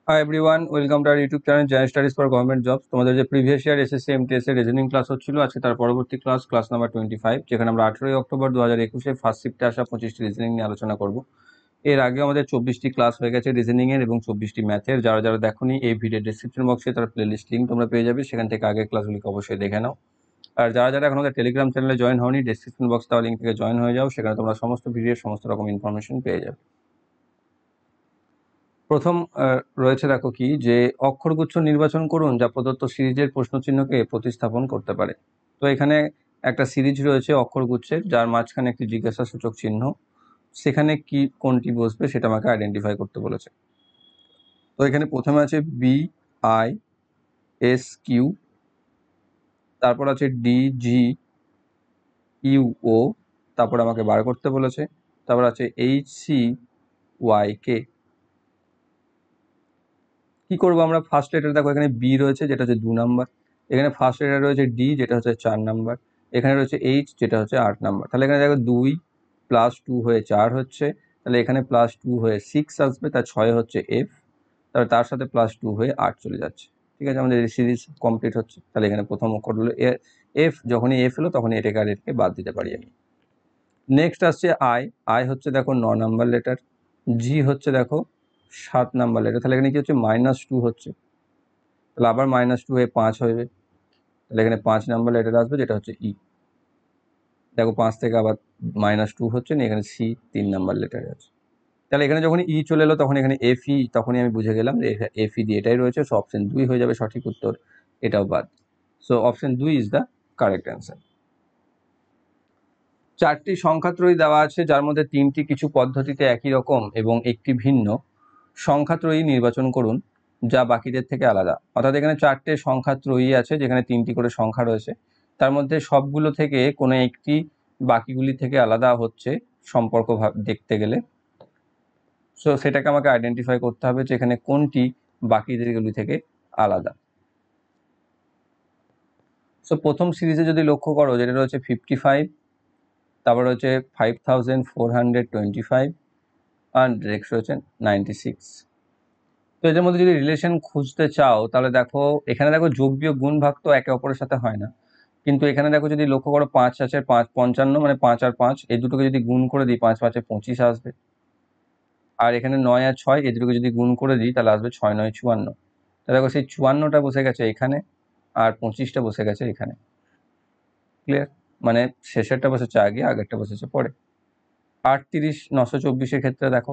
Hi everyone, welcome to our YouTube channel joint studies for government jobs. তোমাদের যে previous year SSC MTS এর reasoning class হচ্ছিল, আজকে তার পরবর্তী ক্লাস নাম্বার 25, যেখানে আমরা 18 অক্টোবর 2021 ফার্স্ট শিফটে আসা 25টি রিজনিং নিয়ে আলোচনা করব। এর আগে আমাদের 24টি ক্লাস হয়ে গেছে রিজনিং এর এবং 24টি ম্যাথের। যারা যারা দেখোনি, এই ভিডিও ডেসক্রিপশন বক্সে তার প্লেলিস্ট লিঙ্ক তোমরা পেয়ে যাবে, সেখান থেকে আগের ক্লাসগুলিকে অবশ্যই দেখে নাও। আর যারা যারা এখন আমাদের টেলিগ্রাম চ্যানেলে জয়েন হওনি, ডেসক্রিপশন বক্স তার লিঙ্ক থেকে জয়েন হয়ে যাও, সেখানে তোমরা সমস্ত ভিডিওর সমস্ত রকম ইনফরমেশন পেয়ে যাবে। প্রথম রয়েছে, দেখো কি, যে অক্ষরগুচ্ছ নির্বাচন করুন যা প্রদত্ত সিরিজের প্রশ্নচিহ্নকে প্রতিস্থাপন করতে পারে। তো এখানে একটা সিরিজ রয়েছে অক্ষরগুচ্ছের, যার মাঝখানে একটি জিজ্ঞাসা সূচক চিহ্ন, সেখানে কি কোনটি বসবে সেটা আমাকে আইডেন্টিফাই করতে বলেছে। তো এখানে প্রথমে আছে BISQ, তারপর আছে DGUO, তারপর আমাকে বার করতে বলেছে, তারপর আছে HCYK। কি করবো আমরা? ফার্স্ট লেটার দেখো, এখানে বি রয়েছে যেটা হচ্ছে 2 নাম্বার, এখানে ফার্স্ট লেটার রয়েছে ডি যেটা হচ্ছে 4 নাম্বার, এখানে রয়েছে এইচ যেটা হচ্ছে 8 নাম্বার। তাহলে এখানে দেখো 2 + 2 হয়ে 4 হচ্ছে, তাহলে এখানে +2 হয়ে 6 আসবে, তার 6 হচ্ছে এফ, তাহলে তার সাথে +2 হয়ে 8 চলে যাচ্ছে। ঠিক আছে, আমাদের সিরিজ কমপ্লিট হচ্ছে। তাহলে এখানে প্রথম অক্ষর হলো এফ, যখনই এফ এলো তখনই এটাকে আর এটাকে বাদ দিতে পারি আমি। নেক্সট আসছে আই হচ্ছে দেখো 9 নাম্বার লেটার, জি হচ্ছে দেখো 7 নাম্বার লেটার, তাহলে এখানে কি হচ্ছে -2 হচ্ছে, তাহলে আবার -2 হয়ে 5 হবে, তাহলে এখানে 5 নাম্বার লেটার আসবে যেটা হচ্ছে ই। দেখো 5 থেকে আবার -2 হচ্ছে না, এখানে সি 3 নাম্বার লেটার আছে। তাহলে এখানে যখন ই চলে এলো তখন এখানে এফই, তখনই আমি বুঝে গেলাম যে এফই দিয়ে এটাই রয়েছে। সো অপশন 2 হয়ে যাবে সঠিক উত্তর, এটাও বাদ। So option 2 is the correct answer. 4টি সংখ্যাত্রয়ী দেওয়া আছে, যার মধ্যে 3টি কিছু পদ্ধতিতে একই রকম এবং একটি ভিন্ন। সংখ্যাত্রয়ী নির্বাচন করুন যা বাকিদের থেকে আলাদা। অর্থাৎ এখানে 4টে সংখ্যাত্রয়ী আছে, যেখানে 3টি করে সংখ্যা রয়েছে, তার মধ্যে সবগুলো থেকে কোনো একটি বাকিগুলি থেকে আলাদা হচ্ছে সম্পর্ক দেখতে গেলে। সো সেটাকে আমাকে আইডেন্টিফাই করতে হবে যে এখানে কোনটি বাকিদেরগুলি থেকে আলাদা। সো প্রথম সিরিজে যদি লক্ষ্য করো, যেটা রয়েছে 55, তারপর রয়েছে 5425, আর নেক্সট রয়েছে 96। তো এদের মধ্যে যদি রিলেশন খুঁজতে চাও, তাহলে দেখো এখানে দেখো যোগ বিয়োগ গুণ ভাগ তো একে অপরের সাথে হয় না, কিন্তু এখানে দেখো যদি লক্ষ্য করো 5 আছে 55, মানে 5 আর 5 এই দুটোকে যদি গুণ করে দিই 5 5 25 আসবে। আর এখানে 9 আর 6 এই দুটোকে যদি গুণ করে দিই তাহলে আসবে 6 9 54। তাহলে দেখো সেই 54টা বসে গেছে এখানে, আর 25টা বসে গেছে এখানে। ক্লিয়ার? মানে শেষেরটা বসেছে আগে, আগেরটা বসেছে পরে। 38 924 ক্ষেত্রে দেখো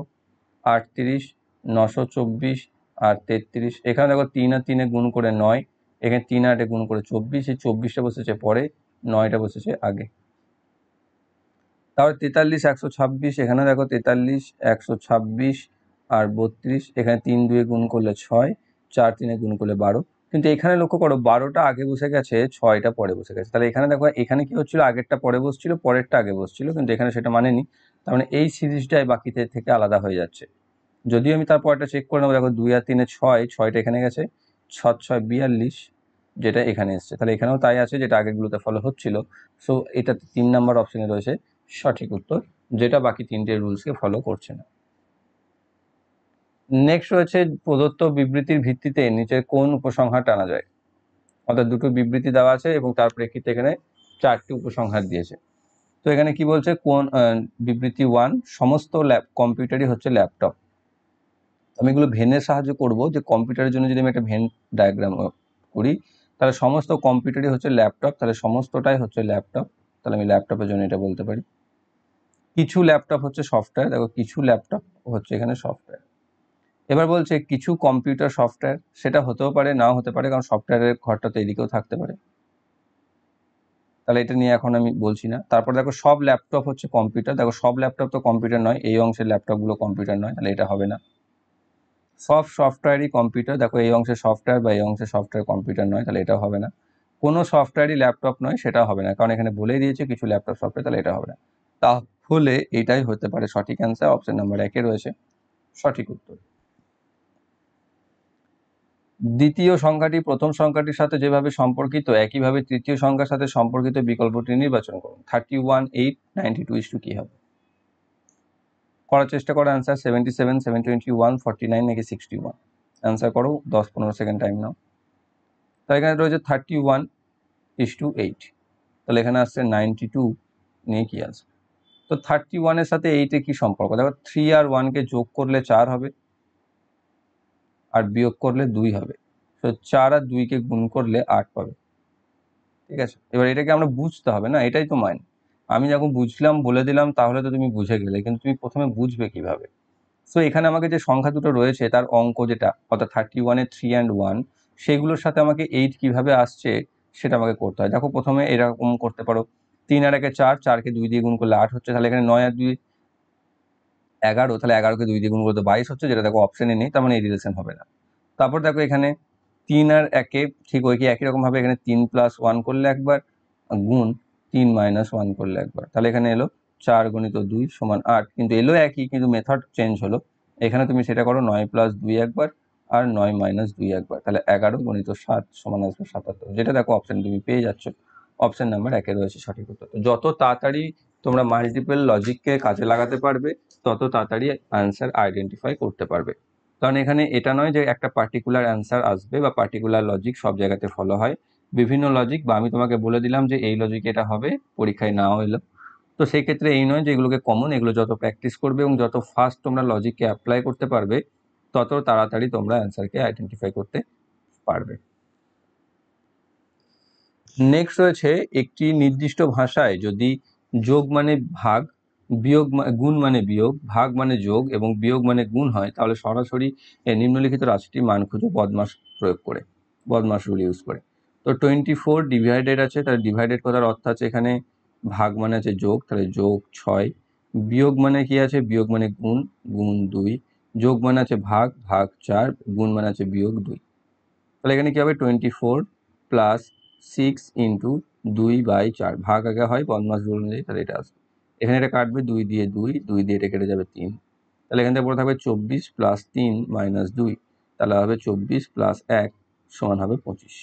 38 924 আর 33, এখানে দেখো 3 আর 3 গুণ করে 9, এখানে 3 আর 8 গুণ করে 24, এই 24টা বসেছে পরে, 9টা বসেছে আগে। তাহলে 43 126, এখানে দেখো 43 126 আর 32, এখানে 3 2 গুণ করলে 6, 4 3 গুণ করলে 12। কিন্তু এখানে লক্ষ্য করো 12টা আগে বসে গেছে, 6টা পরে বসে গেছে। তাহলে এখানে দেখো এখানে কি হচ্ছিল, আগেরটা পরে বসছিল, পরেরটা আগে বসছিল, কিন্তু এখানে সেটা মানেনি। তার মানে এই সিরিজটাই বাকিদের থেকে আলাদা হয়ে যাচ্ছে। যদিও আমি তারপর একটা চেক করে নেবো, দেখো 2 আর 3 6টা এখানে গেছে, 6 6 42 যেটা এখানে এসছে, তাহলে এখানেও তাই আছে যেটা আগেরগুলোতে ফলো হচ্ছিল। সো এটা 3 নাম্বার অপশনে রয়েছে সঠিক উত্তর, যেটা বাকি 3টে রুলসকে ফলো করছে না। নেক্সট রয়েছে, প্রদত্ত বিবৃতির ভিত্তিতে নিচের কোন উপসংহার টানা যায়। অর্থাৎ দুটো বিবৃতি দেওয়া আছে এবং তার প্রেক্ষিতে এখানে 4টি উপসংহার দিয়েছে। তো এখানে কি বলছে, কোন বিবৃতি 1, সমস্ত কম্পিউটারই হচ্ছে ল্যাপটপ। আমি এগুলো ভেনের সাহায্য করব, যে কম্পিউটারের জন্য যদি আমি একটা ভেন ডায়াগ্রাম করি, তাহলে সমস্ত কম্পিউটারই হচ্ছে ল্যাপটপ, তাহলে সমস্তটাই হচ্ছে ল্যাপটপ, তাহলে আমি ল্যাপটপের জন্য এটা বলতে পারি। কিছু ল্যাপটপ হচ্ছে সফটওয়্যার, দেখো কিছু ল্যাপটপ হচ্ছে এখানে সফটওয়্যার। এবার বলছে কিছু কম্পিউটার সফটওয়্যার, সেটা হতেও পারে নাও হতে পারে, কারণ সফটওয়্যারের ঘরটা তো এদিকেও থাকতে পারে, তাহলে এটা নিয়ে এখন আমি বলছি না। তারপর দেখো সব ল্যাপটপ হচ্ছে কম্পিউটার, দেখো সব ল্যাপটপ তো কম্পিউটার নয়, এই অংশের ল্যাপটপগুলো কম্পিউটার নয়, তাহলে এটা হবে না। সব সফটওয়্যারই কম্পিউটার, দেখো এই অংশের সফটওয়্যার বা এই অংশের সফটওয়্যার কম্পিউটার নয়, তাহলে এটা হবে না। কোনো সফটওয়্যারই ল্যাপটপ নয়, সেটা হবে না, কারণ এখানে বলেই দিয়েছে কিছু ল্যাপটপ সফটওয়্যার, তাহলে এটা হবে না। তাহলে এটাই হতে পারে সঠিক অ্যান্সার, অপশন নাম্বার 1 রয়েছে সঠিক উত্তর। দ্বিতীয় সংখ্যাটি প্রথম সংখ্যাটির সাথে যেভাবে সম্পর্কিত, একইভাবে তৃতীয় সংখ্যার সাথে সম্পর্কিত বিকল্পটি নির্বাচন করুন। 31 8 92 কি হবে? করার চেষ্টা করো। অ্যান্সার 77 721 49 নাকি 61? অ্যান্সার করো, 10-15 সেকেন্ড টাইম নাও। তাহলে এখানে রয়েছে 31:8, তাহলে এখানে আসছে 92 নিয়ে কি আসবে। তো 31-এর সাথে 8-এর কি সম্পর্ক? দেখো 3 আর 1-কে যোগ করলে 4 হবে, আর বিয়োগ করলে 2 হবে। তো 4 আর 2-কে গুণ করলে 8 পাবে। ঠিক আছে, এবার এটাকে আমরা বুঝতে হবে না, এটাই তো মাইন্ড। আমি যখন বুঝলাম বলে দিলাম তাহলে তো তুমি বুঝে গেলে, কিন্তু তুমি প্রথমে বুঝবে কিভাবে? সো এখানে আমাকে যে সংখ্যা দুটো রয়েছে তার অঙ্ক যেটা, অর্থাৎ 31-এর 3 and 1, সেগুলোর সাথে আমাকে 8 কিভাবে আসছে সেটা আমাকে করতে হয়। দেখো প্রথমে এরকম করতে পারো, 3 আর 1-এ 4, 4-কে 2 দিয়ে গুণ করলে 8 হচ্ছে, তাহলে এখানে 9 আর 2 11, তাহলে 11-কে 2 দিয়ে গুণ করলে 22 হচ্ছে, যেটা দেখো অপশনে নেই, তার মানে এই রিলেশন হবে না। তারপর দেখো এখানে 3 আর 1-এ ঠিক ওই কি একই রকম ভাবে এখানে 3 + 1 করলে একবার, গুণ 3 - 1 করলে একবার, তাহলে এখানে এলো 4 × 2 = 8, কিন্তু এলো একই, কিন্তু মেথড চেঞ্জ হলো। এখানে তুমি সেটা করো 9 + 2 একবার আর 9 - 2 একবার, তাহলে 11 × 7 = আসবে 77, যেটা দেখো অপশন তুমি পেয়ে যাচ্ছ। অপশন নাম্বার 1-এ রয়েছে সঠিক উত্তর। তো যত তাড়াতাড়ি তোমরা মাল্টিপল লজিককে কাজে লাগাতে পারবে তত তাড়াতাড়ি অ্যান্সার আইডেন্টিফাই করতে পারবে। কারণ এখানে এটা নয় যে একটা পার্টিকুলার অ্যান্সার আসবে বা পার্টিকুলার লজিক সব জায়গাতে ফলো হয়, বিভিন্ন লজিক, বা আমি তোমাকে বলে দিলাম যে এই লজিকে এটা হবে, পরীক্ষায় নাও এলো। তো সেই ক্ষেত্রে এই নয় যে এগুলোকে কমন, এগুলো যত প্র্যাকটিস করবে এবং যত ফাস্ট তোমরা লজিককে অ্যাপ্লাই করতে পারবে তত তাড়াতাড়ি তোমরা অ্যান্সারকে আইডেন্টিফাই করতে পারবে। নেক্সট রয়েছে, একটি নির্দিষ্ট ভাষায় যদি যোগ মানে ভাগ, গুণ মানে বিয়োগ, ভাগ মানে যোগ এবং বিয়োগ মানে গুণ হয়, তাহলে সরাসরি নিম্নলিখিত রাশিটির মান খুঁজো বদমাস প্রয়োগ করে, বদমাস রুল ইউজ করে। তো 24 ডিভাইডেড আছে, তাহলে ডিভাইডেড করার অর্থ আছে এখানে ভাগ মানে আছে যোগ, তাহলে যোগ 6, বিয়োগ মানে কি আছে, বিয়োগ মানে গুণ, গুণ 2, যোগ মানে আছে ভাগ, ভাগ 4, গুণ মানে আছে বিয়োগ 2। তাহলে এখানে কি হবে, 24 + 6 × 2/4, ভাগ আগে হয় বদমাস রুল অনুযায়ী, তাহলে এটা আসবে। এখানে এটা কাটবে 2 দিয়ে 2, 2 দিয়ে এটা কেটে যাবে 3, তাহলে এখান থেকে পড়ে থাকবে 24 + 3 - 2, তাহলে হবে 24 + 1 = হবে 25।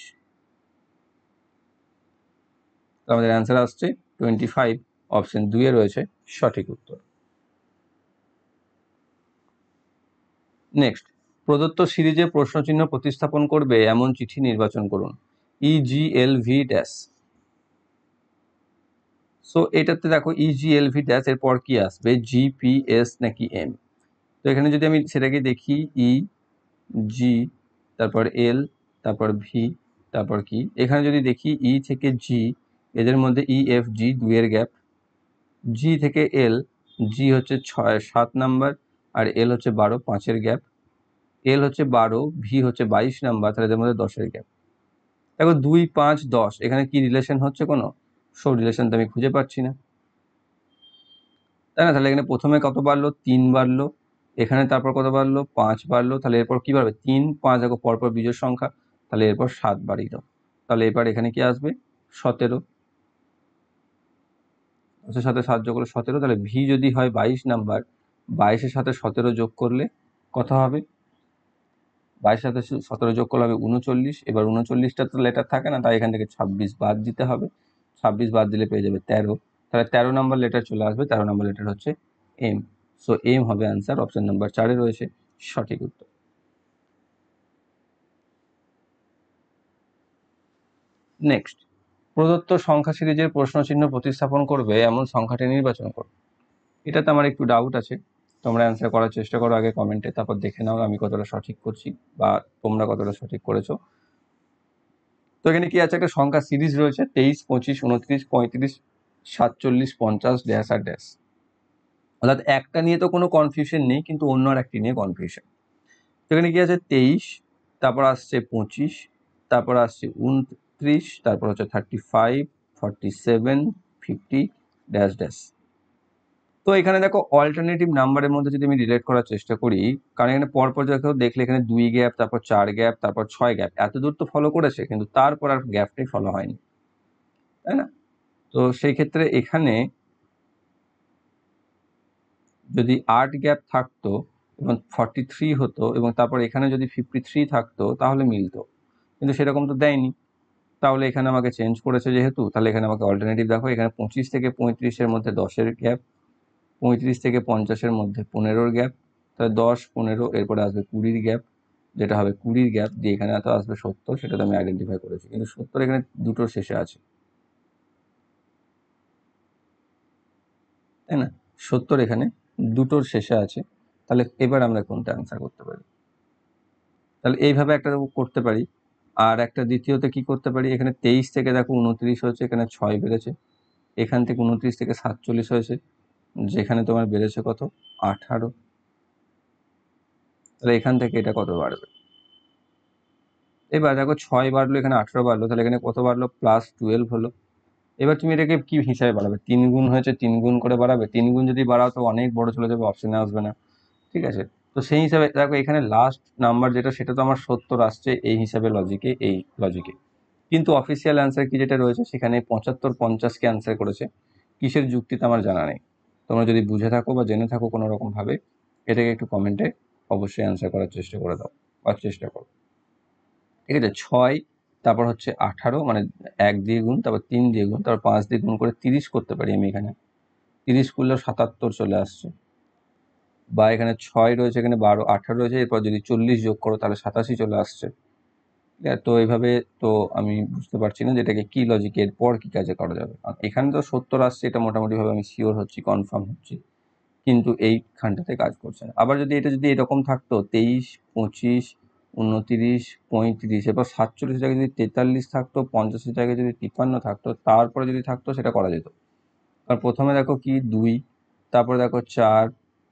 তো আমাদের অ্যান্সার আসছে 25, অপশন 2-এ রয়েছে সঠিক উত্তর। নেক্সট, প্রদত্ত সিরিজে প্রশ্নচিহ্ন প্রতিস্থাপন করবে এমন চিঠি নির্বাচন করুন। EGLV dash. সো এটাতে দেখো EGLV ড্যাশ এর পর কি আসবে, GPS নাকি M? তো এখানে যদি আমি সেটাকে দেখি, EG, তারপর L, তারপর V, তারপর কি, এখানে যদি দেখি E থেকে G, এদের মধ্যে EFG 2 এর গ্যাপ, G থেকে L, G হচ্ছে 7 নাম্বার আর L হচ্ছে 12, 5 এর গ্যাপ, L হচ্ছে 12, V হচ্ছে 22 নাম্বার, তাহলে এদের মধ্যে 10 এর গ্যাপ। দেখো 2, 5, 10, এখানে কি রিলেশন হচ্ছে, কোনো সব রিলেশন তো আমি খুঁজে পাচ্ছি না, তাই না? তাহলে এখানে প্রথমে কত বাড়লো, 3 বাড়লো, এখানে তারপর কত বাড়লো, 5 বাড়লো, তাহলে এরপর কি বাড়বে, 3, 5 দেখো পরপর বিজোড় সংখ্যা, তাহলে এরপর 7 বাড়িয়ে দাও, তাহলে এবার এখানে কি আসবে, 17, ওর সাথে 7 যোগ করলে 17, তাহলে ভি যদি হয় 22 নাম্বার, 22-এর সাথে 17 যোগ করলে কত হবে, 22-এর সাথে 17 যোগ করলে হবে 39, এবার 39টা তো লেটার থাকে না, তাই এখান থেকে 26 বাদ দিতে হবে, 26 বাদ দিলে পেয়ে যাবে 13, তাহলে 13 নম্বর লেটার চলে আসবে, 13 নম্বর লেটার হচ্ছে M। সো M হবে অ্যান্সার, অপশন নাম্বার 4-এ রয়েছে সঠিক উত্তর। নেক্সট, প্রদত্ত সংখ্যা সিরিজের প্রশ্নচিহ্ন প্রতিস্থাপন করবে এমন সংখ্যাটি নির্বাচন করো। এটাতে আমার একটু ডাউট আছে, তোমরা অ্যান্সার করার চেষ্টা করো আগে কমেন্টে, তারপর দেখে নাও আমি কতটা সঠিক করছি বা তোমরা কতটা সঠিক করেছো। তো এখানে কি আছে, একটা সংখ্যা সিরিজ রয়েছে 23, 25, 29, 35, 47, 50 ড্যাশ আর ড্যাশ, অর্থাৎ একটা নিয়ে তো কোনো কনফিউশন নেই, কিন্তু অন্য আর একটি নিয়ে কনফিউশন। তো এখানে কি আছে, 23, তারপর আসছে 25, তারপর আসছে 29, তারপর হচ্ছে 35, 47, 50 ড্যাশ ড্যাশ। তো এখানে দেখো অল্টারনেটিভ নাম্বারের মধ্যে যদি আমি রিলেট করার চেষ্টা করি, কারণ এখানে পরপর দেখো দেখলে এখানে 2 গ্যাপ, তারপর 4 গ্যাপ, তারপর 6 গ্যাপ, এত দূর তো ফলো করেছে, কিন্তু তারপর আর গ্যাপটাই ফলো হয়নি, তাই না? তো সেই ক্ষেত্রে এখানে যদি 8 গ্যাপ থাকতো এবং 43 হতো এবং তারপর এখানে যদি 53 থাকতো তাহলে মিলতো, কিন্তু সেরকম তো দেয়নি, তাহলে এখানে আমাকে চেঞ্জ করেছে যেহেতু, তাহলে এখানে আমাকে অল্টারনেটিভ দেখো, এখানে 25 থেকে 35-এর মধ্যে 10-এর গ্যাপ, 35 থেকে 50-এর মধ্যে 15-এর গ্যাপ, তাহলে 10, 15, এরপরে আসবে 20-র গ্যাপ, যেটা হবে 20 গ্যাপ দিয়ে এখানে এত আসবে 70, সেটা তো আমি আইডেন্টিফাই করেছি, কিন্তু 70 এখানে দুটোর শেষে আছে, তাই না? 70 এখানে দুটোর শেষে আছে, তাহলে এবার আমরা কোনটা অ্যান্সার করতে পারি? তাহলে এইভাবে একটা করতে পারি। আর একটা দ্বিতীয়তে কি করতে পারি, এখানে 23 থেকে দেখো 29 হয়েছে, এখানে 6 বেড়েছে, এখান থেকে 29 থেকে 47 হয়েছে, যেখানে তোমার বেড়েছে কত, 18। তাহলে এখান থেকে এটা কত বাড়বে? এবার দেখো 6 বাড়লো, এখানে 18 বাড়লো, তাহলে এখানে কত বাড়লো, +12 হলো। এবার তুমি এটাকে কি হিসাবে বাড়াবে? 3 গুণ হয়েছে, 3 গুণ করে বাড়াবে। 3 গুণ যদি বাড়াও তো অনেক বড় চলে যাবে, অপশনে আসবে না, ঠিক আছে? তো সেই হিসাবে দেখো এখানে লাস্ট নাম্বার যেটা, সেটা তো আমার 70 আসছে, এই হিসাবে লজিকে, এই লজিকে। কিন্তু অফিসিয়াল অ্যান্সার কি যেটা রয়েছে, সেখানে 75-50কে অ্যান্সার করেছে। কিসের যুক্তিতে আমার জানা নেই। তোমরা যদি বুঝে থাকো বা জেনে থাকো কোনো রকম ভাবে, এটাকে একটু কমেন্টে অবশ্যই অ্যান্সার করার চেষ্টা করে দাও বা চেষ্টা করো, ঠিক আছে? 6, তারপর হচ্ছে 18, মানে 1 দিয়ে গুণ, তারপর 3 দিয়ে গুণ, তারপর 5 দিয়ে গুণ করে 30 করতে পারি আমি এখানে। 30 করলেও 77 চলে আসছে। বা এখানে 6 রয়েছে, এখানে 12, 18 রয়েছে, এরপর যদি 40 যোগ করো তাহলে 87 চলে আসছে। তো এইভাবে তো আমি বুঝতে পারছি না যে এটাকে কি লজিকে এরপর কি কাজে করা যাবে। এখানে তো 70 আসছে, এটা মোটামুটি ভাবে আমি শিওর হচ্ছি, কনফার্ম হচ্ছি, কিন্তু এইখানটাতে কাজ করছে না। আবার যদি এটা যদি এরকম থাকতো 23, 25, 29, 35, এরপর 47 জায়গায় যদি 43 থাকতো, 50 জায়গায় যদি 53 থাকতো, তারপরে যদি থাকতো সেটা করা যেত। আর প্রথমে দেখো কি 2, তারপরে দেখো 4,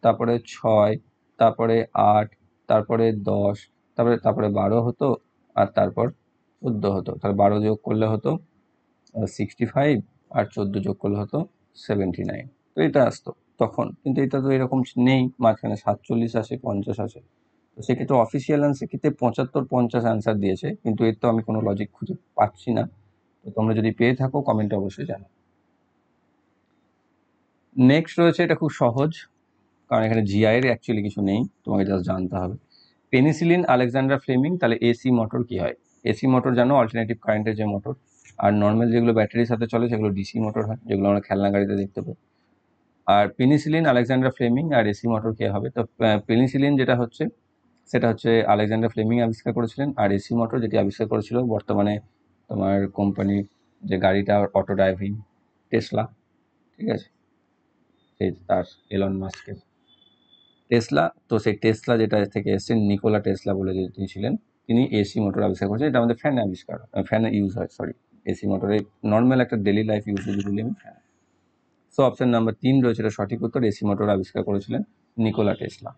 তারপরে 6, তারপরে 8, তারপরে 10, তারপরে তারপরে 12 হতো, আর তারপর 14 হতো। তাহলে 12 যোগ করলে হতো 65, আর 14 যোগ করলে হতো 79। তো এটা আসতো তখন, কিন্তু এটা তো এরকম নেই, মাঝখানে 47 আসে, 50 আসে। তো সেক্ষেত্রে অফিসিয়াল অ্যান্সার ক্ষেত্রে 75-50 অ্যান্সার দিয়েছে, কিন্তু এর তো আমি কোনো লজিক খুঁজে পাচ্ছি না। তো তোমরা যদি পেয়ে থাকো কমেন্টে অবশ্যই জানাও। নেক্সট রয়েছে, এটা খুব সহজ, কারণ এখানে জিআই এর অ্যাকচুয়ালি কিছু নেই, তোমাকে জাস্ট জানতে হবে। পেনিসিলিন, আলেকজান্ডার ফ্লেমিং, তাহলে এসি মোটর কি হয়? এসি মোটর জানো, অল্টারনেটিভ কারেন্টের যে মোটর। আর নর্মাল যেগুলো ব্যাটারির সাথে চলে সেগুলো ডিসি মোটর হয়, যেগুলো আমরা খেলনা গাড়িতে দেখতে পাই। আর পেনিসিলিন, আলেকজান্ডার ফ্লেমিং আর এসি মোটর কে হবে? তো পেনিসিলিন যেটা হচ্ছে, সেটা হচ্ছে আলেকজান্ডার ফ্লেমিং আবিষ্কার করেছিলেন, আর এসি মোটর যেটি আবিষ্কার করেছিল বর্তমানে তোমার কোম্পানি, যে গাড়িটা অটো ড্রাইভিং, টেসলা, ঠিক আছে? সেই তার এলন মাস্কের টেসলা। তো সেই টেসলা যেটা থেকে এসেছেন, নিকোলা টেসলা বলে যে তিনি ছিলেন, তিনি এসি মোটর আবিষ্কার করেছেন। এটা আমাদের ফ্যানে আবিষ্কার, ফ্যানে ইউজ হয়, সরি, এসি মোটরে নর্মাল একটা ডেলি লাইফ ইউজেজ বলি আমি ফ্যান। সো অপশন নাম্বার 3 রয়েছে, এটা সঠিক উত্তর, এসি মোটর আবিষ্কার করেছিলেন নিকোলা টেসলা।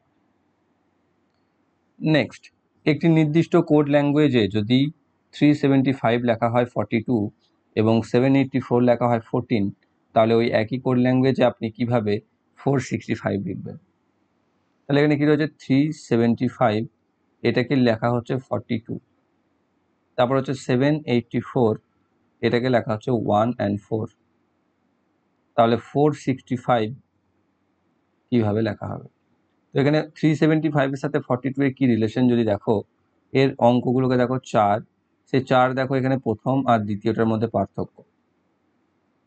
নেক্সট, একটি নির্দিষ্ট কোড ল্যাঙ্গুয়েজে যদি 375 লেখা হয় 42 এবং 784 লেখা হয় 14, তাহলে ওই একই কোড ল্যাঙ্গুয়েজে আপনি কিভাবে 465 লিখবেন? তাহলে এখানে কি রয়েছে, 375, এটাকে লেখা হচ্ছে 42, তারপর হচ্ছে 784, এটাকে লেখা হচ্ছে 1 and 4, তাহলে 465 কিভাবে লেখা হবে? তো এখানে 375 এর সাথে 42 এর কি রিলেশন যদি দেখো, এর অঙ্কগুলোকে দেখো, 4, সেই 4 দেখো এখানে প্রথম আর দ্বিতীয়টার মধ্যে পার্থক্য।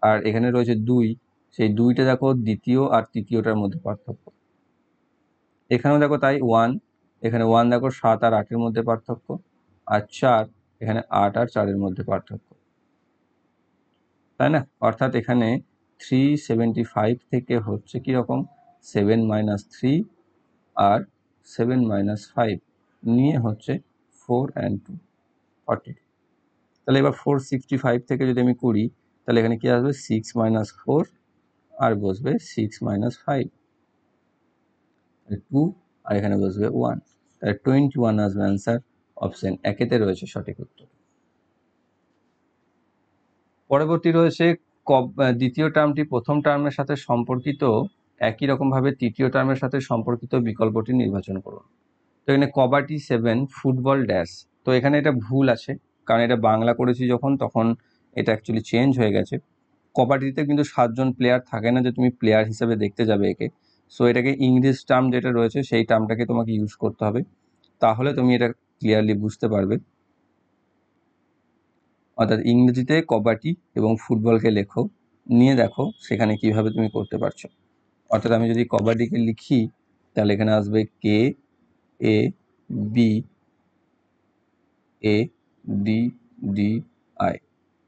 আর এখানে রয়েছে 2, সেই 2টা দেখো দ্বিতীয় আর তৃতীয়টার মধ্যে পার্থক্য। এখানেও দেখো তাই 1, এখানে 1 দেখো 7 আর 8-এর মধ্যে পার্থক্য। আর 4, এখানে 8 আর 4-এর মধ্যে পার্থক্য, তাই না? অর্থাৎ এখানে 375 থেকে হচ্ছে কিরকম, 7 - 3 আর 7 - 5 নিয়ে হচ্ছে 4 and 2, 42। তাহলে এবার 465 থেকে যদি আমি করি, তাহলে এখানে কি আসবে, 6 - 4 আর বসবে 6 - 5, 2, আর এখানে বসবে 1, তাহলে 21 আসবে অ্যান্সার। অপশন একেতে রয়েছে সঠিক উত্তর। পরবর্তী রয়েছে, দ্বিতীয় টার্মটি প্রথম টার্মের সাথে সম্পর্কিত, একই রকমভাবে তৃতীয় টার্মের সাথে সম্পর্কিত বিকল্পটি নির্বাচন করুন। তো এখানে কবাডি 7 ফুটবল ড্যাশ, তো এখানে এটা ভুল আছে, কারণ এটা বাংলা করেছি যখন, তখন এটা অ্যাকচুয়ালি চেঞ্জ হয়ে গেছে। কবাডিতে কিন্তু 7 জন প্লেয়ার থাকে না যে তুমি প্লেয়ার হিসেবে দেখতে যাবে একে। সো এটাকে ইংলিশ টার্ম যেটা রয়েছে সেই টার্মটাকে তোমাকে ইউজ করতে হবে, তাহলে তুমি এটা ক্লিয়ারলি বুঝতে পারবে। অর্থাৎ ইংরেজিতে কবাডি এবং ফুটবলকে লেখো, নিয়ে দেখো সেখানে কিভাবে তুমি করতে পারছো। অর্থাৎ আমি যদি কবাডিকে লিখি, তাহলে এখানে আসবে KABB, A D D I,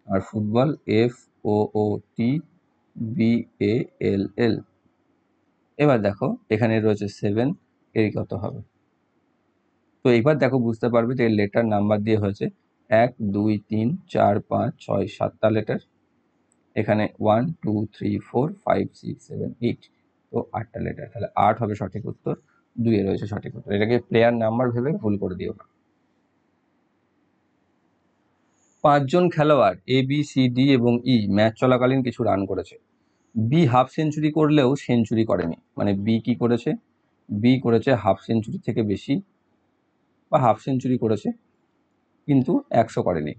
আর ফুটবল FOOT BALL। এবার দেখো এখানে রয়েছে 7, এর কত হবে? তো এবার দেখো বুঝতে পারবে যে লেটার নাম্বার দিয়ে হয়েছে 1 2 3 4 5 6 7টা লেটার, এখানে 1 2 3 4 5 6 7 8, তো 8টা লেটার, তাহলে 8 হবে সঠিক উত্তর, 2 এ রয়েছে সঠিক উত্তর। এটাকে প্লেয়ার নাম্বার ভেবে ভুল করে দিও না। 5 জন খেলোয়াড় ABCD এবং E ম্যাচ চলাকালীন কিছু রান করেছে। বি হাফ সেঞ্চুরি করলেও সেঞ্চুরি করেনি, মানে বি কি করেছে? বি করেছে হাফ সেঞ্চুরি থেকে বেশি বা হাফ সেঞ্চুরি করেছে কিন্তু 100 করেনি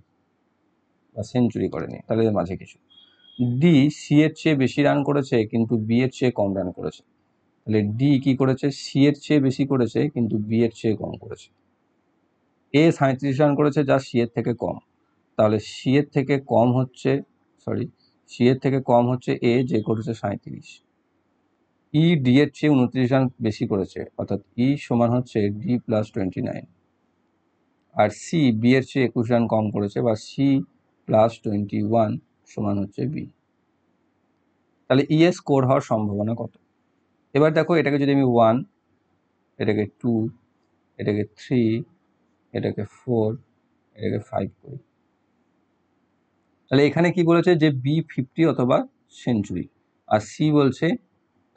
বা সেঞ্চুরি করেনি, তাহলে এর মাঝে কিছু। ডি সি এর চেয়ে বেশি রান করেছে কিন্তু বি এর চেয়ে কম রান করেছে, তাহলে ডি কি করেছে? সি এর চেয়ে বেশি করেছে কিন্তু বি এর চেয়ে কম করেছে। এ 37 রান করেছে যা সি এর থেকে কম, তাহলে সি এর থেকে কম হচ্ছে এ, যে করেছে 37। ই ডি এর চেয়ে 29 রান বেশি করেছে, অর্থাৎ ই সমান হচ্ছে ডি প্লাস 29, আর সি বি এর চেয়ে 21 রান কম করেছে, বা সি প্লাস 21 সমান হচ্ছে বি। তাহলে ই এর স্কোর হওয়ার সম্ভাবনা কত? এবার দেখো এটাকে যদি আমি 1, এটাকে 2, এটাকে 3, এটাকে 4, এটাকে 5 করি, তাহলে এখানে কি বলেছে যে বি 50 অথবা সেঞ্চুরি, আর সি বলছে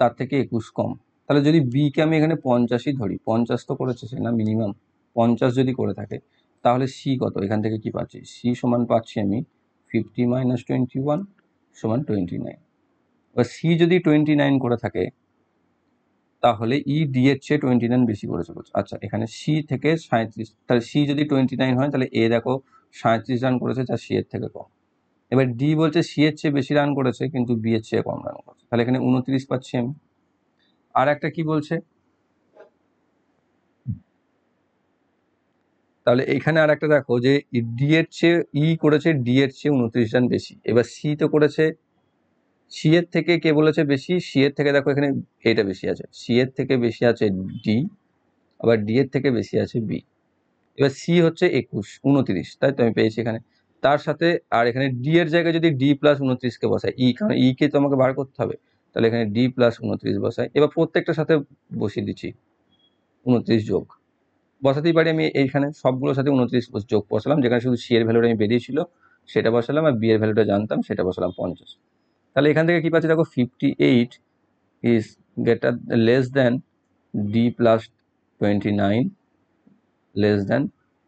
তার থেকে 21 কম। তাহলে যদি বি কে আমি এখানে 50ই ধরি, 50 তো করেছে সে না মিনিমাম, 50 যদি করে থাকে, তাহলে সি কত? এখান থেকে কি পাচ্ছি? সি সমান পাচ্ছি আমি 50 মাইনাস 21 সমান 29। এবার সি যদি 29 করে থাকে তাহলে ই ডি এর চেয়ে 29 বেশি করেছে বলছে। আচ্ছা, এখানে সি থেকে 37, তাহলে সি যদি 29 হয় তাহলে এ দেখো 37 রান করেছে যা সি এর থেকে কম। এবার ডি বলছে সি এর চেয়ে বেশি রান করেছে কিন্তু বি এর চেয়ে কম রান করেছে, তাহলে এখানে 29 পাচ্ছি আমি। আর একটা কি বলছে, তাহলে এখানে আর একটা দেখো যে ডি এর চেয়ে ই করেছে ডি এর চেয়ে 29 রান বেশি, এবার সি তো করেছে সি এর থেকে, কে বলেছে বেশি? সি এর থেকে দেখো এখানে এটা বেশি আছে, সি এর থেকে বেশি আছে ডি, আবার ডি এর থেকে বেশি আছে বি। এবার সি হচ্ছে 29, তাই তো আমি পেয়েছি এখানে। তার সাথে আর এখানে ডি এর জায়গায় যদি ডি প্লাস 29কে বসাই, ই কারণ ই কে তো আমাকে বার করতে হবে, তাহলে এখানে ডি প্লাস 29 বসাই। এবার প্রত্যেকটার সাথে বসিয়ে দিচ্ছি 29 যোগ, বসাতেই পারি আমি এইখানে সবগুলোর সাথে 29 যোগ বসালাম, যেখানে শুধু সি এর ভ্যালুটা আমি বেরিয়েছিল সেটা বসালাম, আর বি এর ভ্যালুটা জানতাম সেটা বসালাম 50। তাহলে এখান থেকে কি পাচ্ছি দেখো 58 is greater less than D plus 29 less than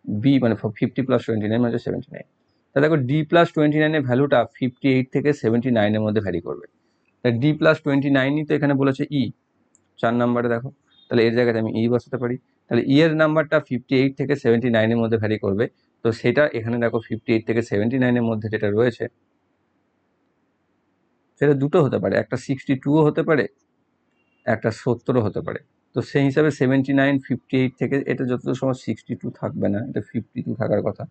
B, মানে 50 প্লাস 29 মানে 79। তাহলে দেখো ডি প্লাস 29 এর ভ্যালুটা 58 থেকে 79 এর মধ্যে ভ্যারি করবে। তাহলে ডি প্লাস 29ই তো এখানে বলেছে ই, 4 নাম্বারে দেখো, তাহলে এর জায়গাতে আমি ই বসাতে পারি। তাহলে ই এর নাম্বারটা 58 থেকে 79 এর মধ্যে ভ্যারি করবে, তো সেটা এখানে দেখো 58 থেকে 79 এর মধ্যে যেটা রয়েছে সেটা দুটো হতে পারে, একটা 62ও হতে পারে, একটা 70ও হতে পারে। তো সেই হিসাবে 79 58 থেকে এটা যতদূর সময় 62 থাকবে না, এটা 52 থাকার কথা।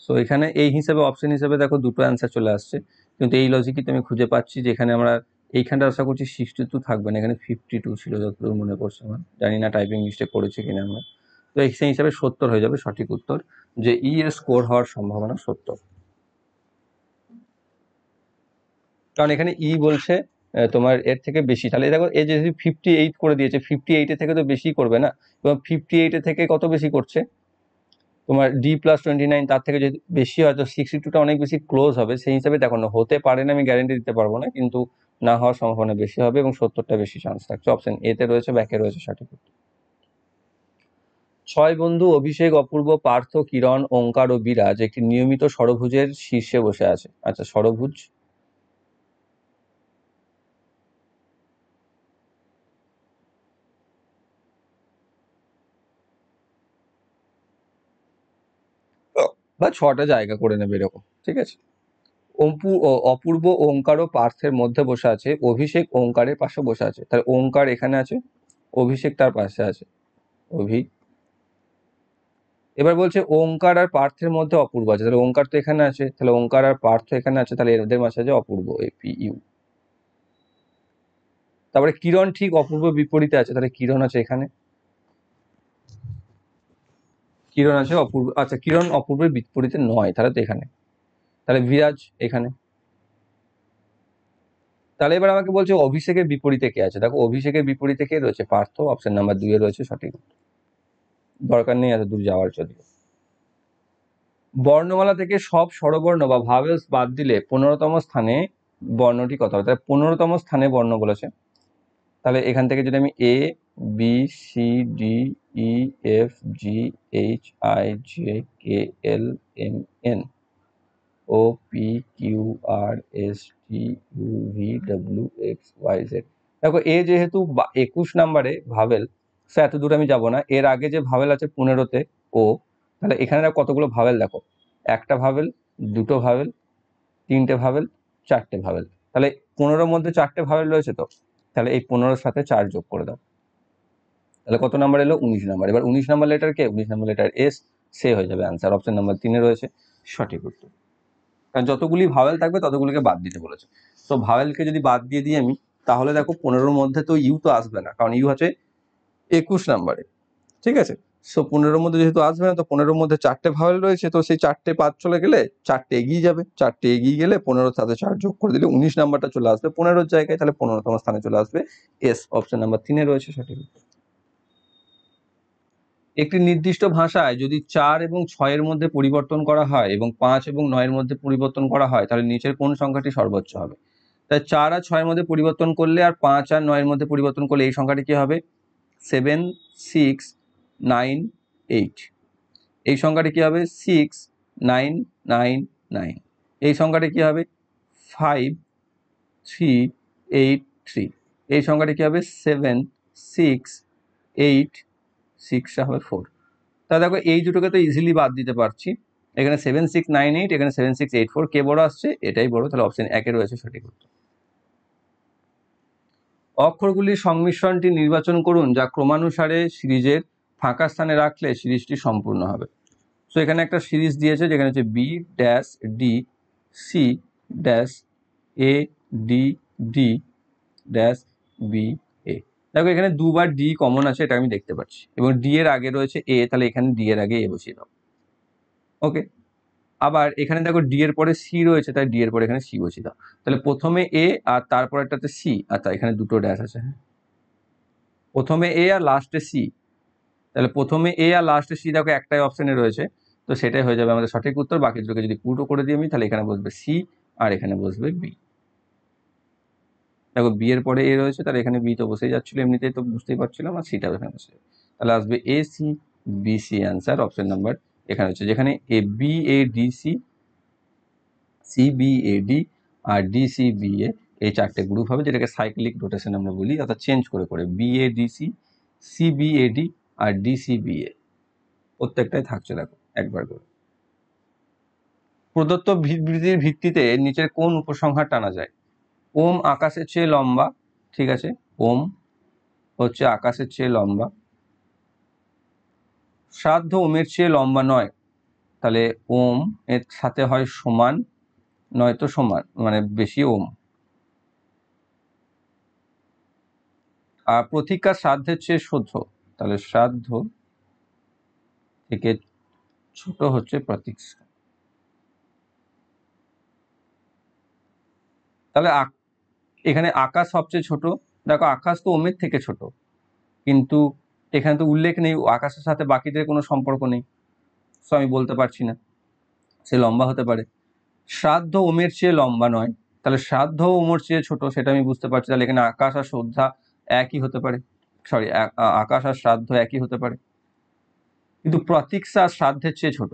সো এখানে এই হিসাবে অপশন হিসাবে দেখো দুটো অ্যান্সার চলে আসছে, কিন্তু এই লজিকই তো আমি খুঁজে পাচ্ছি যে এখানে আমরা এইখানটা আশা করছি 62 থাকবে না, এখানে 52 ছিল যতদূর মনে পড়ছে আমার, জানি না টাইপিং মিস্টেক করেছি কিনা আমরা। তো সেই হিসাবে 70 হয়ে যাবে সঠিক উত্তর, যে ই এর স্কোর হওয়ার সম্ভাবনা 70। কারণ এখানে ই বলছে তোমার এর থেকে বেশি, তাহলে দেখো এই যে 58 করে দিয়েছে, 58 এর থেকে তো বেশি করবে না, এবং 58 এর থেকে কত বেশি করছে তোমার ডি প্লাস 29, তার থেকে যদি বেশি হয় তো 62টা অনেক বেশি ক্লোজ হবে, সেই হিসাবে দেখো না হতে পারে না, আমি গ্যারেন্টি দিতে পারবো না, কিন্তু না হওয়ার সম্ভাবনা বেশি হবে এবং 70টা বেশি চান্স থাকছে। অপশন এ তে রয়েছে, ব্যাকে রয়েছে সঠিক উত্তর। 6 বন্ধু অভিষেক, অপূর্ব, পার্থ, কিরণ, ওঙ্কার ও বিরাজ একটি নিয়মিত ষড়ভুজের শীর্ষে বসে আছে। আচ্ছা, ষড়ভুজ বা 6টা জায়গা করে নেবে এরকম, ঠিক আছে। অপূর্ব ওঙ্কার ও পার্থের মধ্যে বসে আছে, অভিষেক ওঙ্কারের পাশে বসে আছে, তাহলে ওঙ্কার এখানে আছে, অভিষেক তার পাশে আছে, অভি। এবার বলছে ওঙ্কার আর পার্থের মধ্যে অপূর্ব আছে, তাহলে ওঙ্কার তো এখানে আছে, তাহলে ওঙ্কার আর পার্থ এখানে আছে, তাহলে এদের মাঝে আছে অপূর্ব, APU। তারপরে কিরণ ঠিক অপূর্ব বিপরীতে আছে, তাহলে কিরণ আছে এখানে, কিরণ আছে অপূর্ব, আচ্ছা কিরণ অপূর্বের বিপরীতে নয়, তাহলে তো এখানে, তাহলে বিরাজ এখানে। তাহলে এবার আমাকে বলছে অভিষেকের বিপরীতে কে আছে, দেখো অভিষেকের বিপরীতে কে রয়েছে, পার্থ, অপশন নাম্বার 2 এ রয়েছে সঠিক। দরকার নেই এত দূর যাওয়ার যদিও। বর্ণমালা থেকে সব স্বরবর্ণ বা ভাওয়েলস বাদ দিলে 15তম স্থানে বর্ণটি কত হবে, তাহলে 15তম স্থানে বর্ণ বলেছে, তাহলে এখান থেকে যদি আমি A B C D E F G H I J K L M N O P Q R S T U V W X Y Z. দেখো এ যেহেতু 21 নাম্বারে ভাওয়েল, সে এত দূর আমি যাব না, এর আগে যে ভাওয়েল আছে 15তে ও, তাহলে এখানে দেখো কতগুলো ভাওয়েল, দেখো একটা ভাওয়েল, দুটো ভাওয়েল, তিনটে ভাওয়েল, চারটে ভাওয়েল, তাহলে 15-র মধ্যে চারটে ভাওয়েল রয়েছে, তো তাহলে এই 15-র সাথে 4 যোগ করে দাও, তাহলে কত নাম্বার এলো, 19 নাম্বার। এবার 19 নাম্বার লেটার কে, 19 নাম্বার লেটার এস, সে হয়ে যাবে আনসার, অপশন নাম্বার 3 এ রয়েছে সঠিক উত্তর। কারণ যতগুলি ভাওয়েল থাকবে ততগুলিকে বাদ দিতে বলেছে, তো ভাওয়েলকে যদি বাদ দিয়ে দিই আমি, তাহলে দেখো 15-র মধ্যে তো ইউ তো আসবে না, কারণ ইউ আছে 21 নাম্বারে, ঠিক আছে। সো 15-র মধ্যে যেহেতু আসবে না, তো 15-র মধ্যে চারটে ভাওয়েল রয়েছে, তো সেই চারটে বাদ চলে গেলে চারটে এগিয়ে যাবে, চারটে এগিয়ে গেলে 15-র সাথে 4 যোগ করে দিলে 19 নাম্বারটা চলে আসবে 15-র জায়গায়, তাহলে 15তম স্থানে চলে আসবে এস, অপশন নাম্বার 3 এ রয়েছে সঠিক উত্তর। একটি নির্দিষ্ট ভাষায় যদি 4 এবং 6 এর মধ্যে পরিবর্তন করা হয় এবং 5 এবং 9 এর মধ্যে পরিবর্তন করা হয়, তাহলে নিচের কোন সংখ্যাটি সর্বোচ্চ হবে, তাই 4 আর 6 এর মধ্যে পরিবর্তন করলে আর 5 আর 9 এর মধ্যে পরিবর্তন করলে এই সংখ্যাটি কি হবে, 7 6 9 8, এই সংখ্যাটি কি হবে 6 9 9 9, এই সংখ্যাটি কি হবে 5 3 8 3, এই সংখ্যাটি কি হবে 7 6 8 6 হবে 4। তাহলে দেখো এই দুটোকে তো ইজিলি বাদ দিতে পারছি, এখানে 7 6 9 8, এখানে 7 6 8 4, কে বড় আসছে, এটাই বড়, তাহলে অপশন 1 এ রয়েছে সঠিক উত্তর। অক্ষরগুলির সংমিশ্রণটি নির্বাচন করুন যা ক্রমানুসারে সিরিজের ফাঁকা স্থানে রাখলে সিরিজটি সম্পূর্ণ হবে। সো এখানে একটা সিরিজ দিয়েছে যেখানে হচ্ছে B dash D C dash A D D dash B A. দেখো এখানে দুবার ডি কমন আছে, এটা আমি দেখতে পাচ্ছি, এবং ডি এর আগে রয়েছে এ, তাহলে এখানে ডি এর আগে এ বসিয়ে দাও, ওকে। আবার এখানে দেখো ডি এর পরে সি রয়েছে, তাই ডি এর পরে এখানে সি বসিয়ে দাও, তাহলে প্রথমে এ আর তারপরেরটাতে সি, আচ্ছা এখানে দুটো ড্যাশ আছে, হ্যাঁ প্রথমে এ আর লাস্টে সি, তাহলে প্রথমে এ আর লাস্টে সি দেখো একটাই অপশনে রয়েছে, তো সেটাই হয়ে যাবে আমাদের সঠিক উত্তর। বাকি দুটোকে যদি পুরো করে দিই আমি, তাহলে এখানে বসবে সি আর এখানে বসবে বি। দেখো বি এর পরে এ রয়েছে, তাহলে এখানে বি তো বসেই যাচ্ছিল এমনিতেই, তো বুঝতেই পারছিলাম, আর সিটাও এখানে বসে যাবে, তাহলে আসবে A C B C answer, option number এখানে হচ্ছে, যেখানে A B A D C, C B A D আর ডি সি বি এ, এই চারটে গ্রুপ হবে, যেটাকে সাইক্লিক রোটেশন আমরা বলি, অর্থাৎ চেঞ্জ করে করে B A D C, C B A D আর ডি সি বি এ প্রত্যেকটাই থাকছে দেখো একবার করে। প্রদত্ত বিবৃতির ভিত্তিতে নিচের কোন উপসংহার টানা যায়, ওম আকাশের চেয়ে লম্বা, ঠিক আছে, ওম হচ্ছে আকাশের চেয়ে লম্বা, শ্রাদ্ধ ওমের চেয়ে লম্বা নয়, তাহলে ওম এর সাথে হয় সমান, নয়তো সমান মানে বেশি ওম, আর প্রতীক্ষা শ্রাদ্ধের চেয়ে শুদ্ধ, তাহলে শ্রাদ্ধ থেকে ছোট হচ্ছে প্রতীক্ষা, তাহলে এখানে আকাশ সবচেয়ে ছোট, দেখো আকাশ তো ওমের থেকে ছোট, কিন্তু এখানে তো উল্লেখ নেই, আকাশের সাথে বাকিদের কোনো সম্পর্ক নেই, সো আমি বলতে পারছি না সে লম্বা হতে পারে। শ্রাদ্ধ ওমের চেয়ে লম্বা নয়, তাহলে শ্রাদ্ধ ওমর চেয়ে ছোট, সেটা আমি বুঝতে পারছি, তাহলে এখানে আকাশ আর শ্রদ্ধা একই হতে পারে, সরি আকাশ আর শ্রাদ্ধ একই হতে পারে, কিন্তু প্রতীক্ষা আর শ্রাদ্ধের চেয়ে ছোট,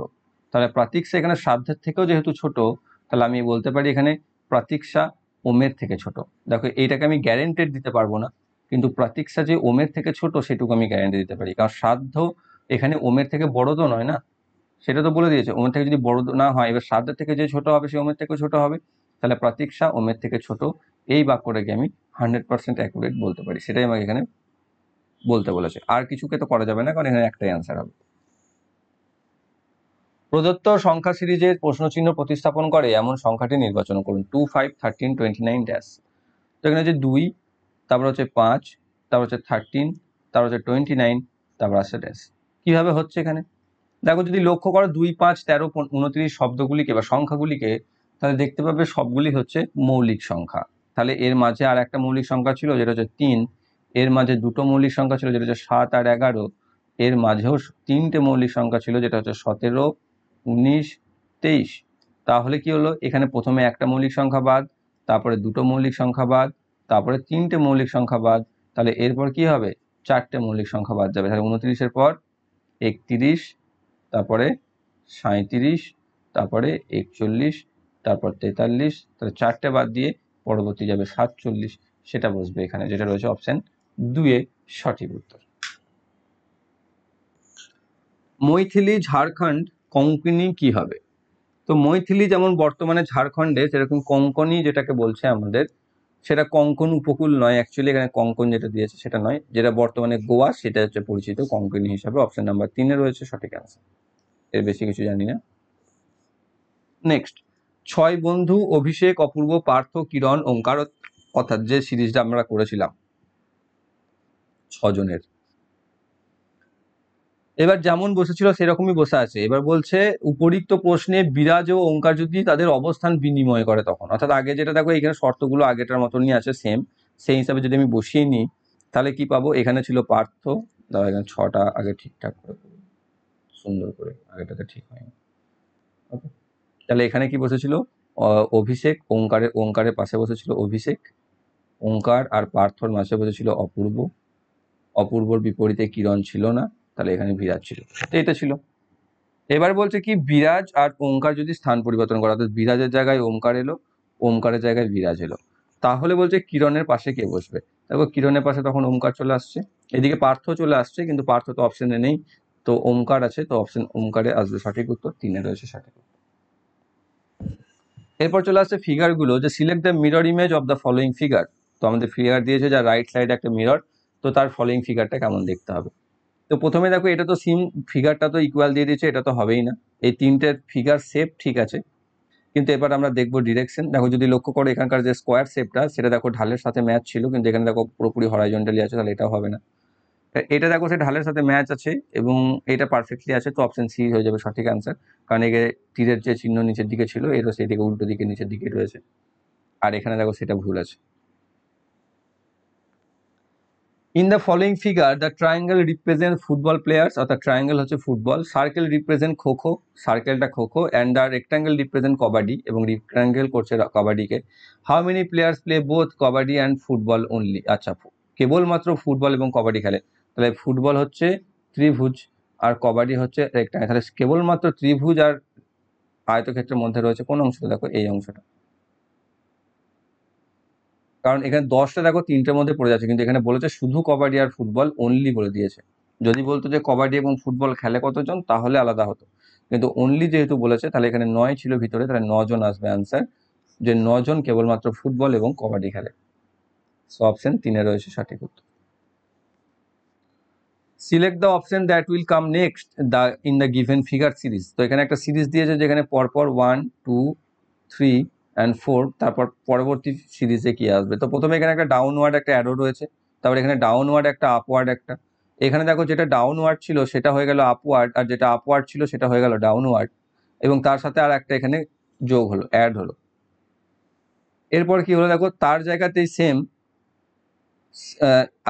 তাহলে প্রতীক্ষা এখানে শ্রাদ্ধের থেকেও যেহেতু ছোট, তাহলে আমি বলতে পারি এখানে প্রতীক্ষা ওমের থেকে ছোট। দেখো এইটাকে আমি গ্যারেন্টেড দিতে পারবো না, কিন্তু প্রতীক্ষা যে ওমের থেকে ছোট সেটুকু আমি গ্যারেন্টি দিতে পারি, কারণ শ্রাদ্ধ এখানে ওমের থেকে বড় তো নয় না, সেটা তো বলে দিয়েছে, ওমের থেকে যদি বড় না হয়, এবার শ্রাদ্ধের থেকে যে ছোট হবে সে ওমের থেকে ছোট হবে, তাহলে প্রতীক্ষা ওমের থেকে ছোট, এই বাক্যটাকে আমি 100% অ্যাকুরেট বলতে পারি, সেটাই আমাকে এখানে বলতে বলেছে, আর কিছুকে তো করা যাবে না, কারণ এখানে একটাই অ্যান্সার হবে। প্রদত্ত সংখ্যা সিরিজের প্রশ্নচিহ্ন প্রতিস্থাপন করে এমন সংখ্যাটি নির্বাচন করুন, 2 5 13 29 ড্যাশ। তো এখানে যে 2 তারপর হচ্ছে 5, তারপর হচ্ছে 13, তারপর হচ্ছে 29, তারপর আসছে ড্যাশ। কিভাবে হচ্ছে এখানে দেখো, যদি লক্ষ্য করো 2, 5, 13, 29 শব্দগুলিকে বা সংখ্যাগুলিকে, তাহলে দেখতে পাবে সবগুলি হচ্ছে মৌলিক সংখ্যা। তাহলে এর মাঝে আর একটা মৌলিক সংখ্যা ছিল যেটা হচ্ছে 3, এর মাঝে দুটো মৌলিক সংখ্যা ছিল যেটা হচ্ছে 7 আর 11, এর মাঝেও তিনটে মৌলিক সংখ্যা ছিল যেটা হচ্ছে 17, 19, 23। তাহলে কি হলো, এখানে প্রথমে একটা মৌলিক সংখ্যা বাদ, তারপরে দুটো মৌলিক সংখ্যা বাদ, তারপরে তিনটে মৌলিক সংখ্যা বাদ, তাহলে এরপর কি হবে, চারটে মৌলিক সংখ্যা বাদ যাবে। তাহলে 29-এর পর 31, তারপরে 37, তারপরে 41, তারপর 43, তাহলে চারটে বাদ দিয়ে পরবর্তী যাবে 47, সেটা বসবে এখানে, যেটা রয়েছে অপশন 2 সঠিক উত্তর। মৈথিলি, ঝাড়খণ্ড, কোঙ্কনি কি হবে? তো মৈথিলি যেমন বর্তমানে ঝাড়খণ্ডে, সেরকম কোঙ্কনি যেটাকে বলছে আমাদের, সেটা কোঙ্কন উপকূল নয়, অ্যাকচুয়ালি এখানে কোঙ্কন যেটা দিয়েছে সেটা নয়, যেটা বর্তমানে গোয়া সেটা হচ্ছে পরিচিত কোঙ্কনি হিসাবে। অপশন নাম্বার 3 রয়েছে সঠিক অ্যান্সার, এর বেশি কিছু জানি না। নেক্সট, 6 বন্ধু, অভিষেক, অপূর্ব, পার্থ, কিরণ, ওঙ্কার, অর্থাৎ যে সিরিজটা আমরা করেছিলাম 6 জনের, এবার যেমন বসেছিল সেরকমই বসে আছে। এবার বলছে উপরিক্ত প্রশ্নে বিরাজ ও ওঙ্কার যদি তাদের অবস্থান বিনিময় করে তখন, অর্থাৎ আগে যেটা দেখো এখানে শর্তগুলো আগেটার মতনই আছে সেম, সেই হিসাবে যদি আমি বসিয়ে নিই তাহলে কি পাবো, এখানে ছিল পার্থ, দাঁড়া এখানে 6টা আগে ঠিকঠাক করে সুন্দর করে, আগেটাতে ঠিক হয়নি, ওকে। তাহলে এখানে কি বসেছিল, অভিষেক, ওঙ্কারের পাশে বসেছিল অভিষেক, ওঙ্কার আর পার্থর মাঝে বসেছিল অপূর্ব, অপূর্বর বিপরীতে কিরণ ছিল না, তাহলে এখানে বিরাজ ছিল, তো এটা ছিল। এবার বলছে কি বিরাজ আর ওঙ্কার যদি স্থান পরিবর্তন করা, অর্থাৎ বিরাজের জায়গায় ওঙ্কার এলো, ওঙ্কারের জায়গায় বিরাজ এলো, তাহলে বলছে কিরণের পাশে কে বসবে। দেখো কিরণের পাশে তখন ওঙ্কার চলে আসছে, এদিকে পার্থ চলে আসছে, কিন্তু পার্থ তো অপশনে নেই, তো ওঙ্কার আছে, তো অপশন ওঙ্কারে আসবে সঠিক উত্তর, 3 রয়েছে সঠিক উত্তর। এরপর চলে আসছে ফিগারগুলো, যে select the mirror image of the following figure. তো আমাদের ফিগার দিয়েছে যা রাইট সাইডে একটা মিরর, তো তার ফলোয়িং ফিগারটা কেমন দেখতে হবে। তো প্রথমে দেখো এটা তো সিম ফিগারটা তো ইকুয়াল দিয়ে দিয়েছে, এটা তো হবেই না, এই তিনটে ফিগার শেপ ঠিক আছে, কিন্তু এবার আমরা দেখবো ডিরেকশন। দেখো যদি লক্ষ্য করো এখানকার যে স্কোয়ার শেপটা সেটা দেখো ঢালের সাথে ম্যাচ ছিল, কিন্তু এখানে দেখো পুরোপুরি হরাইজন্টালি আছে, তাহলে এটাও হবে না। এটা দেখো সে ঢালের সাথে ম্যাচ আছে এবং এটা পারফেক্টলি আছে, তো অপশন সি হয়ে যাবে সঠিক অ্যান্সার, কারণ এগে তীরের যে চিহ্ন নিচের দিকে ছিল এরও সেই দিকে উল্টো দিকে নিচের দিকে রয়েছে, আর এখানে দেখো সেটা ভুল আছে। In the following figure the triangle represent football players, অর্থাৎ ট্রায়াঙ্গেল হচ্ছে ফুটবল, সার্কেল রিপ্রেজেন্ট খোখো, সার্কেলটা kho-kho, and the rectangle represent kabaddi, এবং রেক্টাঙ্গেল করছে কাবাডিকে। How many players play both kabaddi and football only, আচ্ছা কেবলমাত্র ফুটবল এবং কবাডি খেলে, তাহলে ফুটবল হচ্ছে ত্রিভুজ আর কবাডি হচ্ছে রেক্টাঙ্গেল, তাহলে কেবলমাত্র ত্রিভুজ আর আয়তক্ষেত্রের মধ্যে রয়েছে কোন অংশটা, দেখো এই অংশটা, কারণ এখানে 10টা দেখো 3টের মধ্যে পড়ে যাচ্ছে, কিন্তু এখানে বলেছে শুধু কবাডি আর ফুটবল অনলি বলে দিয়েছে। যদি বলতো যে কবাডি এবং ফুটবল খেলে কতজন তাহলে আলাদা হতো, কিন্তু অনলি যেহেতু বলেছে তাহলে এখানে 9 ছিল ভিতরে, তাহলে 9 জন আসবে অ্যান্সার, যে 9 জন কেবলমাত্র ফুটবল এবং কবাডি খেলে। সো অপশন 3 রয়েছে সঠিক উত্তর। Select the option that will come next the in the given figure series. তো এখানে একটা সিরিজ দিয়েছে যেখানে পরপর 1, 2, 3 and 4, তারপর পরবর্তী সিরিজে কি আসবে। তো প্রথমে এখানে একটা ডাউনওয়ার্ড একটা অ্যারো রয়েছে, তারপর এখানে ডাউনওয়ার্ড একটা আপওয়ার্ড একটা, এখানে দেখো যেটা ডাউনওয়ার্ড ছিল সেটা হয়ে গেল আপওয়ার্ড, আর যেটা আপওয়ার্ড ছিল সেটা হয়ে গেল ডাউনওয়ার্ড, এবং তার সাথে আর একটা এখানে যোগ হলো, অ্যাড হলো। এরপর কি হলো দেখো তার জায়গাতেই সেম,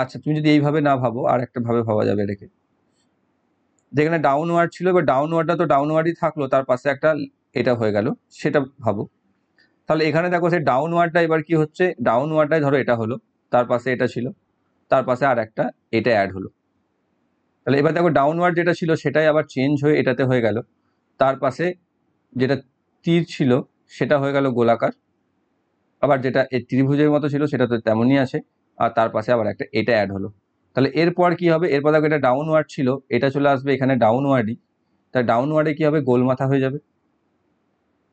আচ্ছা তুমি যদি এইভাবে না ভাবো আর একটা ভাবে ভাবা যাবে এটাকে, যেখানে ডাউনওয়ার্ড ছিল এবার ডাউনওয়ার্ডটা তো ডাউনওয়ার্ডই থাকলো, তার পাশে একটা এটা হয়ে গেল, সেটা ভাবো। তাহলে এখানে দেখো সেই ডাউনওয়ার্ডটা এবার কি হচ্ছে, ডাউনওয়ার্ডটাই ধরো এটা হলো, তার পাশে এটা ছিল, তার পাশে আর একটা এটা অ্যাড হলো, তাহলে এবার দেখো ডাউনওয়ার্ড যেটা ছিল সেটাই আবার চেঞ্জ হয়ে এটাতে হয়ে গেল, তার পাশে যেটা তীর ছিল সেটা হয়ে গেল গোলাকার, আবার যেটা এই ত্রিভুজের মতো ছিল সেটা তো তেমনই আছে, আর তার পাশে আবার একটা এটা অ্যাড হলো। তাহলে এরপর কি হবে, এরপর দেখো এটা ডাউনওয়ার্ড ছিল, এটা চলে আসবে এখানে ডাউনওয়ার্ডই, তাই ডাউনওয়ার্ডে কি হবে, গোল মাথা হয়ে যাবে,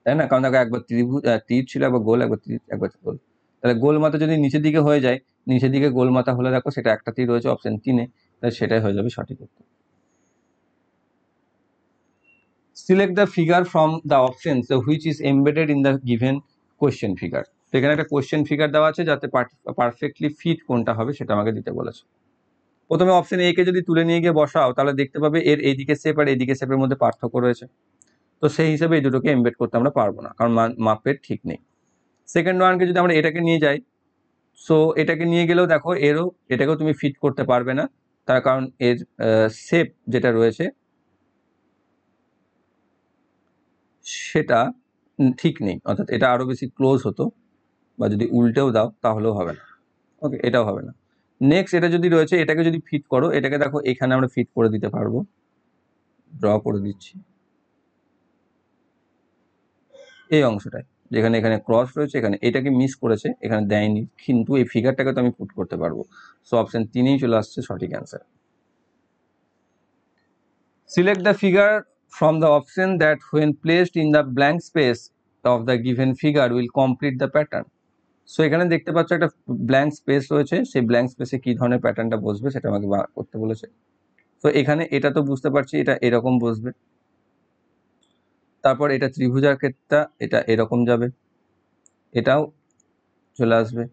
তাই না, কারণ দেখো একবার ত্রিভুজ তীর ছিল, একবার গোল, একবার তীর, একবার গোল, তাহলে গোল মাথা যদি নিচের দিকে হয়ে যায়, নিচের দিকে গোল মাথা হলে দেখো সেটা একটা তীর রয়েছে অপশন 3, তাই সেটাই হয়ে যাবে সঠিক উত্তর। Select the figure from the options which is embedded in the given question figure. তো এখানে একটা কোশ্চেন ফিগার দেওয়া আছে, যাতে পারফেক্টলি ফিট কোনটা হবে সেটা আমাকে দিতে বলেছে। প্রথমে অপশন এ কে যদি তুলে নিয়ে গিয়ে বসাও, তাহলে দেখতে পাবে এর এইদিকে শেপ আর এইদিকে শেপের মধ্যে পার্থক্য রয়েছে। তো সেই হিসেবে এই দুটোকে এমবেড করতে আমরা পারবো না, কারণ মাপের ঠিক নেই। সেকেন্ড ওয়ানকে যদি আমরা এটাকে নিয়ে যাই, সো এটাকে নিয়ে গেলেও দেখো এটাকেও তুমি ফিট করতে পারবে না, তার কারণ এর শেপ যেটা রয়েছে সেটা ঠিক নেই, অর্থাৎ এটা আরো বেশি ক্লোজ হতো, বা যদি উল্টেও দাও তাহলেও হবে না। ওকে, এটাও হবে না। নেক্সট এটা যদি রয়েছে, এটাকে যদি ফিট করো, এটাকে দেখো এখানে আমরা ফিট করে দিতে পারবো, ড্র করে দিচ্ছি এই অংশটায়, যেখানে এখানে ক্রস রয়েছে, এখানে এটাকে মিস করেছে, এখানে দেয়নি, কিন্তু এই ফিগারটাকে তো আমি পুট করতে পারবো। সো অপশন 3 চলে আসছে সঠিক answer. Select the figure from the option that when placed in the blank space of the given figure will complete the pattern. So এখানে দেখতে পাচ্ছ একটা ব্ল্যাঙ্ক স্পেস রয়েছে, সেই ব্ল্যাঙ্ক স্পেসে কি ধরনের প্যাটার্নটা বসবে সেটা আমাকে করতে বলেছে। তো এখানে এটা তো বুঝতে পারছি এটা এরকম বসবে, তারপর এটা ত্রিভুজাকারটা এটা এরকম যাবে, এটাও চলে আসবে।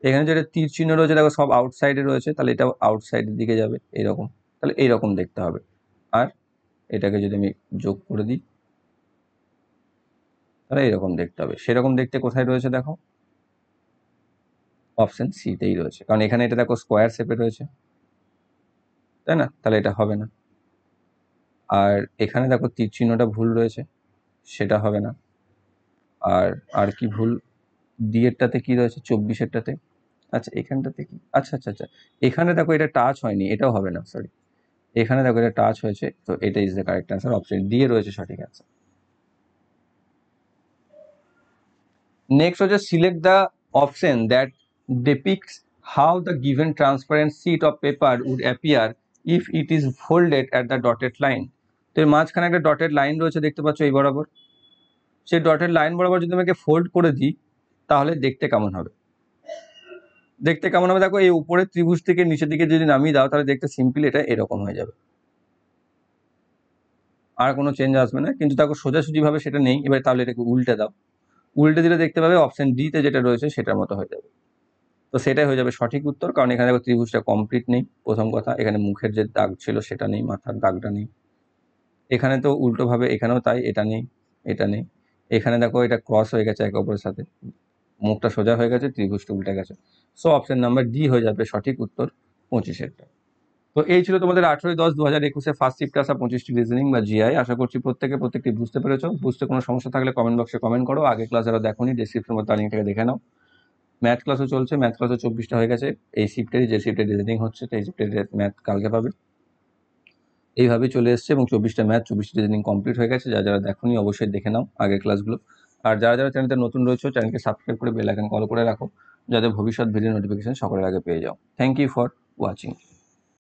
এখানে যেটা তীর চিহ্ন রয়েছে দেখো সব আউটসাইডে রয়েছে, তাহলে এটাও আউটসাইডের দিকে যাবে এরকম, তাহলে এইরকম দেখতে হবে। আর এটাকে যদি আমি যোগ করে দিই, তাহলে এরকম দেখতে হবে। সেরকম দেখতে কোথায় রয়েছে দেখো, অপশন সিতেই রয়েছে, কারণ এখানে এটা দেখো স্কোয়ার শেপে রয়েছে, তাই না? তাহলে এটা হবে না। আর এখানে দেখো তীর চিহ্নটা ভুল রয়েছে, সেটা হবে না। আর আর কি ভুল, ডিএরটাতে কি রয়েছে, 24-এরটাতে, আচ্ছা এখানটাতে কি, আচ্ছা আচ্ছা আচ্ছা, এখানে দেখো এটা টাচ হয়নি, এটাও হবে না, সরি। এখানে দেখো এটা টাচ হয়েছে, তো এটা is the correct answer, option D A রয়েছে সঠিক অ্যান্সার। নেক্সট হচ্ছে select the option that depicts how the given transparent sheet of paper would appear if it is folded at the dotted line. তো এর মাঝখানে একটা dotted line রয়েছে দেখতে পাচ্ছ এই বরাবর, সেই ডটেড লাইন বরাবর যদি আমাকে ফোল্ড করে দিই, তাহলে দেখতে কেমন হবে? দেখতে কেমন হবে দেখো, এই উপরের ত্রিভুজ থেকে নিচের দিকে যদি নামিয়ে দাও, তাহলে দেখতে সিম্পলি এটা এরকম হয়ে যাবে, আর কোনো চেঞ্জ আসবে না। কিন্তু দেখো সোজাসুজি ভাবে সেটা নেই, এবার তাহলে এটাকে উল্টে দাও, উল্টে দিলে দেখতে পাবে অপশন ডি তে যেটা রয়েছে সেটার মতো হয়ে যাবে। তো সেটাই হয়ে যাবে সঠিক উত্তর, কারণ এখানে দেখো ত্রিভুজটা কমপ্লিট নেই, প্রথম কথা। এখানে মুখের যে দাগ ছিল সেটা নেই, মাথার দাগটা নেই। এখানে তো উল্টো ভাবে, এখানেও তাই, এটা নেই, এটা নেই। এখানে দেখো এটা ক্রস হয়ে গেছে একে অপরের সাথে, মুখটা সোজা হয়ে গেছে, ত্রিভুজটা উল্টে গেছে। সো অপশন নাম্বার ডি হয়ে যাবে সঠিক উত্তর 25-এরটা। তো এই ছিল তোমাদের 18-10-2021 ফার্স্ট শিফটে আসা 25টি রিজনিং বা জিআই। আশা করছি প্রত্যেকটি বুঝতে পেরেছো। বুঝতে কোনো সমস্যা থাকলে কমেন্ট বক্সে কমেন্ট করো। আগে ক্লাস যারা দেখোনি, ডেসক্রিপশনের মধ্যে লিঙ্ক থেকে দেখে নাও। ম্যাথ ক্লাসও চলছে, ম্যাথ ক্লাসও 24টা হয়ে গেছে। এই শিফটেরই, যে শিফটে রিজনিং হচ্ছে, এই শিফটের ম্যাথ কালকে পাবে। এইভাবেই চলে এসছে, এবং 24টা ম্যাথ, 24টা রিজনিং কমপ্লিট হয়ে গেছে। যারা দেখোনি অবশ্যই দেখে নাও আগের ক্লাসগুলো। আর যারা চ্যানেলটা নতুন রয়েছে, চ্যানেলকে সাবস্ক্রাইব করে বেল আইকন কল করে রাখো, যাতে ভবিষ্যৎ ভিডিও নোটিফিকেশন সকলের আগে পেয়ে যাও। Thank you for watching.